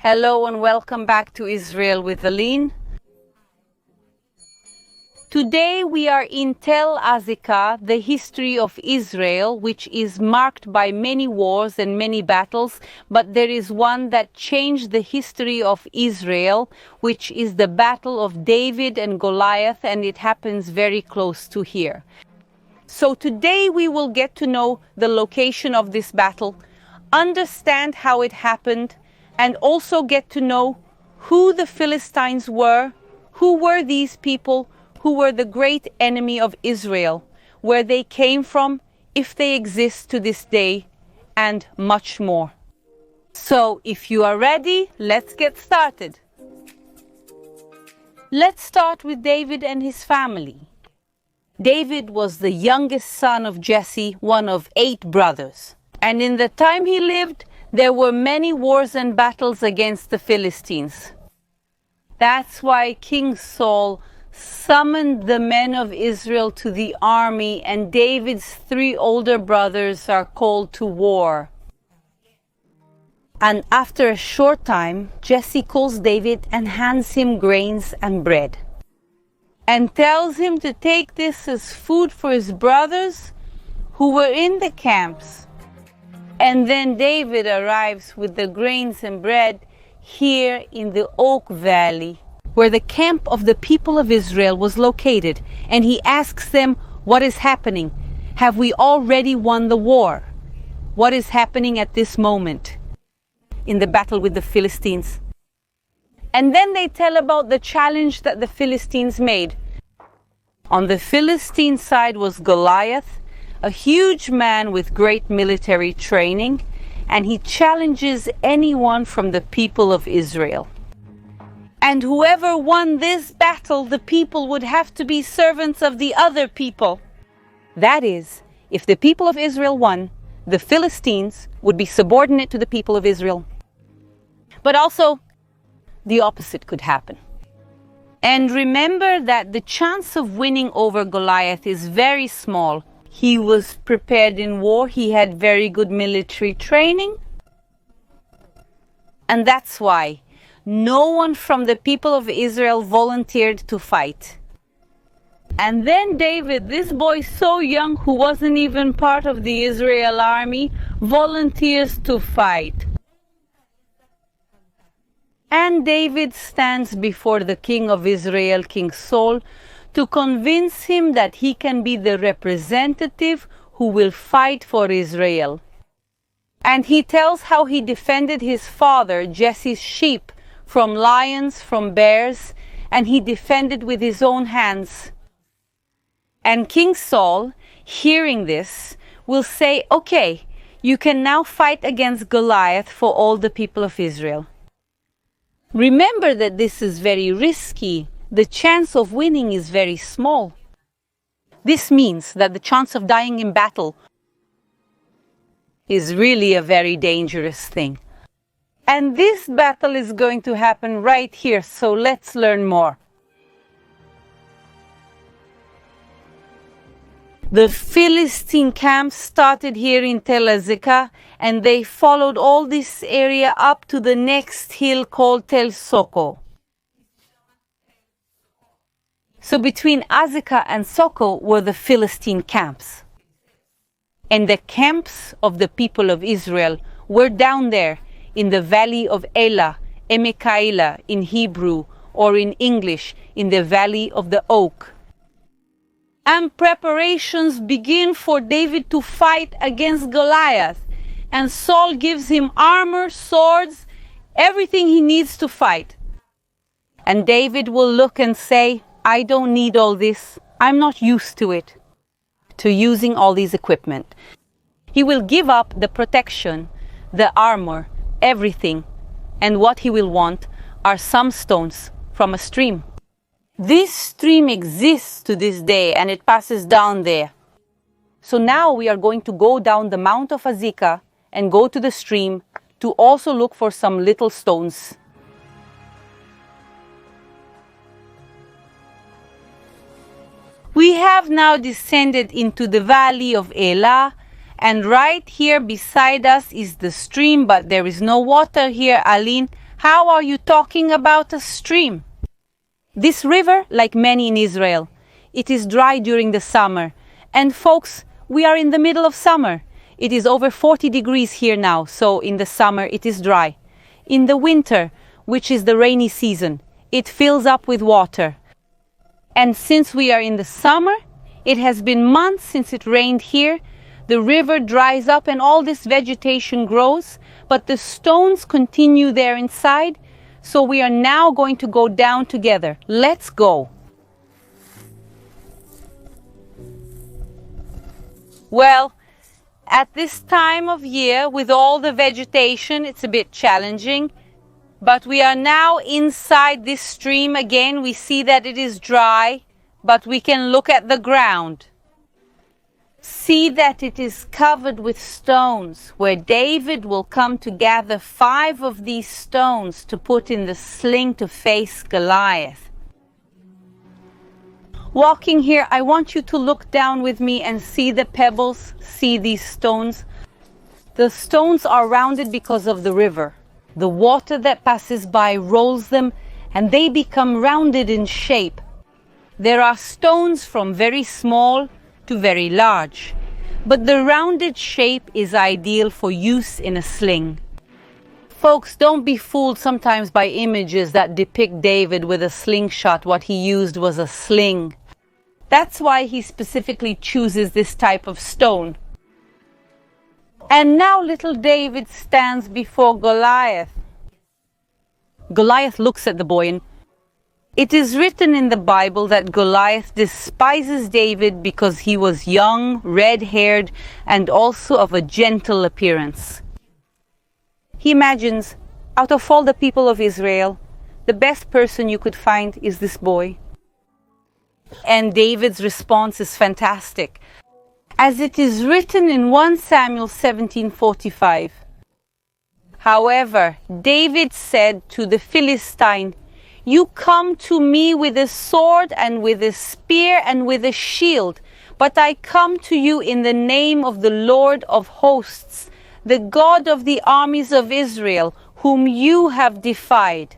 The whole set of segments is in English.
Hello and welcome back to Israel with Aline. Today we are in Tel Azekah, the history of Israel, which is marked by many wars and many battles, but there is one that changed the history of Israel, which is the battle of David and Goliath, and it happens very close to here. So today we will get to know the location of this battle, understand how it happened, and also get to know who the Philistines were, who were these people, who were the great enemy of Israel, where they came from, if they exist to this day, and much more. So if you are ready, let's get started. Let's start with David and his family. David was the youngest son of Jesse, one of 8 brothers. And in the time he lived, there were many wars and battles against the Philistines. That's why King Saul summoned the men of Israel to the army, and David's 3 older brothers are called to war. And after a short time, Jesse calls David and hands him grains and bread, and tells him to take this as food for his brothers who were in the camps. And then David arrives with the grains and bread here in the Oak Valley, where the camp of the people of Israel was located, and he asks them, what is happening? Have we already won the war? What is happening at this moment in the battle with the Philistines? And then they tell about the challenge that the Philistines made. On the Philistine side was Goliath, a huge man with great military training, and he challenges anyone from the people of Israel. And whoever won this battle, the people would have to be servants of the other people. That is, if the people of Israel won, the Philistines would be subordinate to the people of Israel. But also, the opposite could happen. And remember that the chance of winning over Goliath is very small. He was prepared in war, he had very good military training. And that's why no one from the people of Israel volunteered to fight. And then David, this boy so young who wasn't even part of the Israel army, volunteers to fight. And David stands before the king of Israel, King Saul, to convince him that he can be the representative who will fight for Israel. And he tells how he defended his father, Jesse's sheep, from lions, from bears, and he defended with his own hands. And King Saul, hearing this, will say, okay, you can now fight against Goliath for all the people of Israel. Remember that this is very risky. The chance of winning is very small. This means that the chance of dying in battle is really a very dangerous thing. And this battle is going to happen right here, so let's learn more. The Philistine camp started here in Tel Azekah, and they followed all this area up to the next hill called Tel Soko. So between Azekah and Soko were the Philistine camps. And the camps of the people of Israel were down there, in the valley of Elah, Elah in Hebrew, or in English, in the valley of the oak. And preparations begin for David to fight against Goliath. And Saul gives him armor, swords, everything he needs to fight. And David will look and say, I don't need all this. I'm not used to it, to using all these equipment. He will give up the protection, the armor, everything, and what he will want are some stones from a stream. This stream exists to this day, and it passes down there. So now we are going to go down the Mount of Azekah and go to the stream to also look for some little stones. We have now descended into the valley of Elah, and right here beside us is the stream, but there is no water here. Aline, How are you talking about a stream? This river, like many in Israel, it is dry during the summer. And folks, we are in the middle of summer. It is over 40 degrees here now, so in the summer it is dry. In the winter, which is the rainy season, it fills up with water. And since we are in the summer, it has been months since it rained here. The river dries up and all this vegetation grows, but the stones continue there inside. So we are now going to go down together. Let's go. Well, at this time of year, with all the vegetation, it's a bit challenging. But we are now inside this stream again. We see that it is dry, but we can look at the ground. See that it is covered with stones, where David will come to gather 5 of these stones to put in the sling to face Goliath. Walking here, I want you to look down with me and see the pebbles, see these stones. The stones are rounded because of the river. The water that passes by rolls them and they become rounded in shape. There are stones from very small to very large, but the rounded shape is ideal for use in a sling. Folks, don't be fooled sometimes by images that depict David with a slingshot. What he used was a sling. That's why he specifically chooses this type of stone. And now little David stands before Goliath. Goliath looks at the boy, and it is written in the Bible that Goliath despises David because he was young, red-haired, and also of a gentle appearance. He imagines, out of all the people of Israel, the best person you could find is this boy. And David's response is fantastic. As it is written in 1 Samuel 17:45. However, David said to the Philistine, "You come to me with a sword and with a spear and with a shield, but I come to you in the name of the Lord of hosts, the God of the armies of Israel, whom you have defied."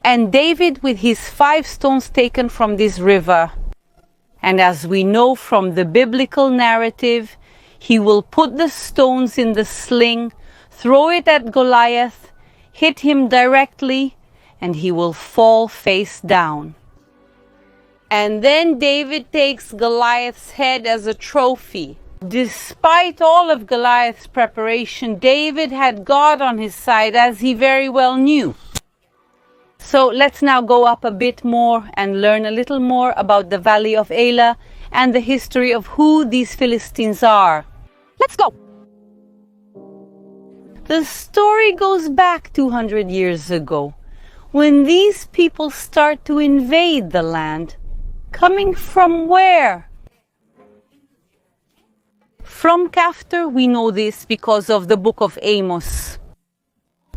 And David, with his 5 stones taken from this river, and as we know from the biblical narrative, he will put the stones in the sling, throw it at Goliath, hit him directly, and he will fall face down. And then David takes Goliath's head as a trophy. Despite all of Goliath's preparation, David had God on his side, as he very well knew. So let's now go up a bit more and learn a little more about the valley of Elah and the history of who these Philistines are. Let's go! The story goes back 200 years ago, when these people start to invade the land. Coming from where? From Kaftor. We know this because of the book of Amos.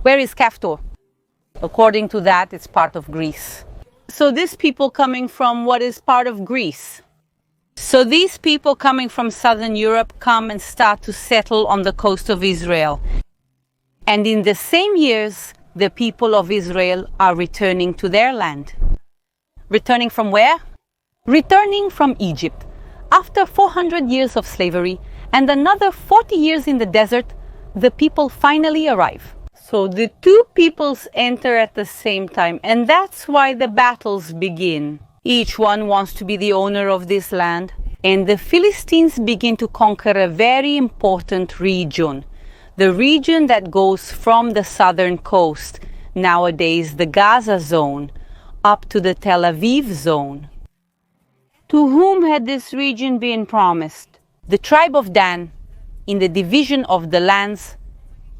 Where is Kaftor? According to that, it's part of Greece. So these people coming from what is part of Greece. So these people coming from southern Europe come and start to settle on the coast of Israel. And in the same years, the people of Israel are returning to their land. Returning from where? Returning from Egypt. After 400 years of slavery and another 40 years in the desert, the people finally arrive. So the two peoples enter at the same time, and that's why the battles begin. Each one wants to be the owner of this land, and the Philistines begin to conquer a very important region. The region that goes from the southern coast, nowadays the Gaza zone, up to the Tel Aviv zone. To whom had this region been promised? The tribe of Dan, in the division of the lands.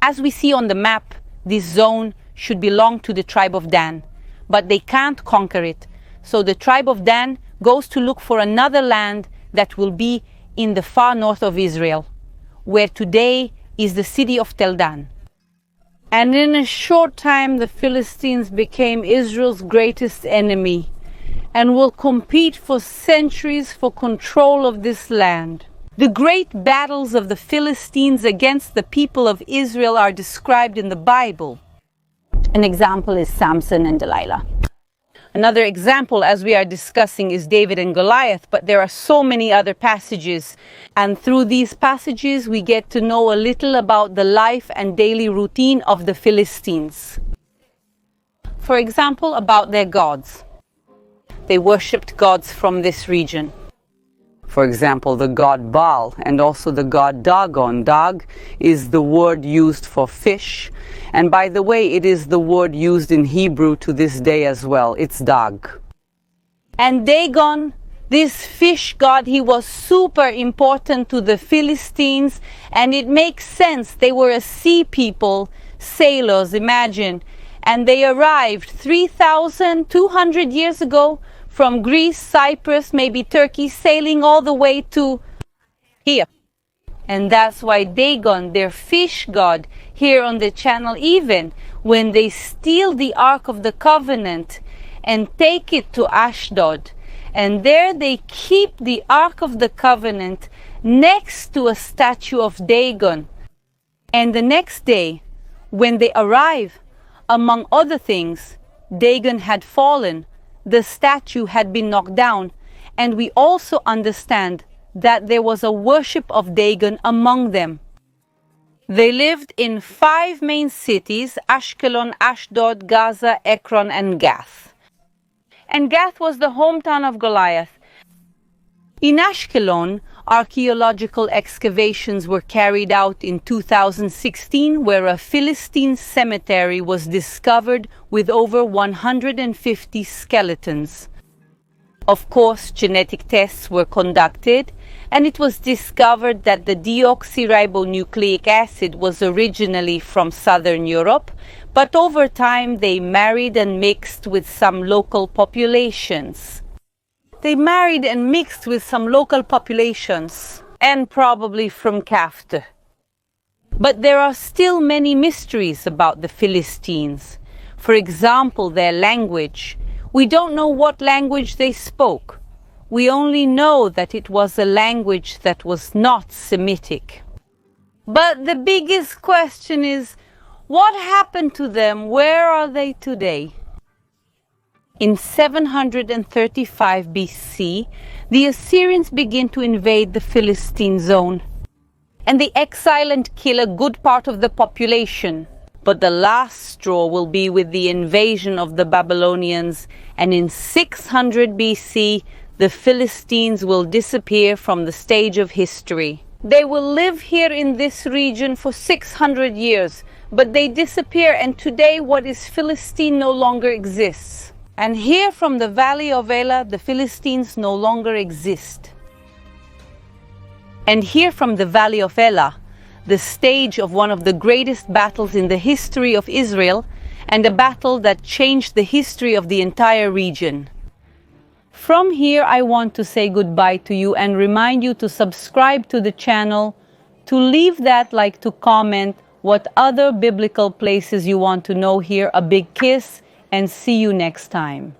As we see on the map, this zone should belong to the tribe of Dan, but they can't conquer it. So the tribe of Dan goes to look for another land that will be in the far north of Israel, where today is the city of Tel Dan. And in a short time, the Philistines became Israel's greatest enemy and will compete for centuries for control of this land. The great battles of the Philistines against the people of Israel are described in the Bible. An example is Samson and Delilah. Another example, as we are discussing, is David and Goliath, but there are so many other passages. And through these passages, we get to know a little about the life and daily routine of the Philistines. For example, about their gods. They worshipped gods from this region. For example, the god Baal and also the god Dagon. Dag is the word used for fish. And by the way, it is the word used in Hebrew to this day as well. It's Dag. And Dagon, this fish god, he was super important to the Philistines. And it makes sense. They were a sea people, sailors, imagine. And they arrived 3,200 years ago from Greece, Cyprus, maybe Turkey, sailing all the way to here. And that's why Dagon, their fish god, here on the channel, even when they steal the Ark of the Covenant and take it to Ashdod, and there they keep the Ark of the Covenant next to a statue of Dagon. And the next day, when they arrive, among other things, Dagon had fallen. The statue had been knocked down, and we also understand that there was a worship of Dagon among them. They lived in 5 main cities: Ashkelon, Ashdod, Gaza, Ekron, and Gath. And Gath was the hometown of Goliath. In Ashkelon, archaeological excavations were carried out in 2016, where a Philistine cemetery was discovered with over 150 skeletons. Of course, genetic tests were conducted, and it was discovered that the deoxyribonucleic acid was originally from Southern Europe, but over time they married and mixed with some local populations. And probably from Kafta. But there are still many mysteries about the Philistines. For example, their language. We don't know what language they spoke. We only know that it was a language that was not Semitic. But the biggest question is, what happened to them? Where are they today? In 735 BC, the Assyrians begin to invade the Philistine zone, and they exile and kill a good part of the population. But the last straw will be with the invasion of the Babylonians, and in 600 BC, the Philistines will disappear from the stage of history. They will live here in this region for 600 years, but they disappear, and today what is Philistine no longer exists. And here from the valley of Elah, the Philistines no longer exist. And here from the valley of Elah, the stage of one of the greatest battles in the history of Israel, and a battle that changed the history of the entire region. From here, I want to say goodbye to you and remind you to subscribe to the channel, to leave that like, to comment what other biblical places you want to know here. A big kiss, and see you next time.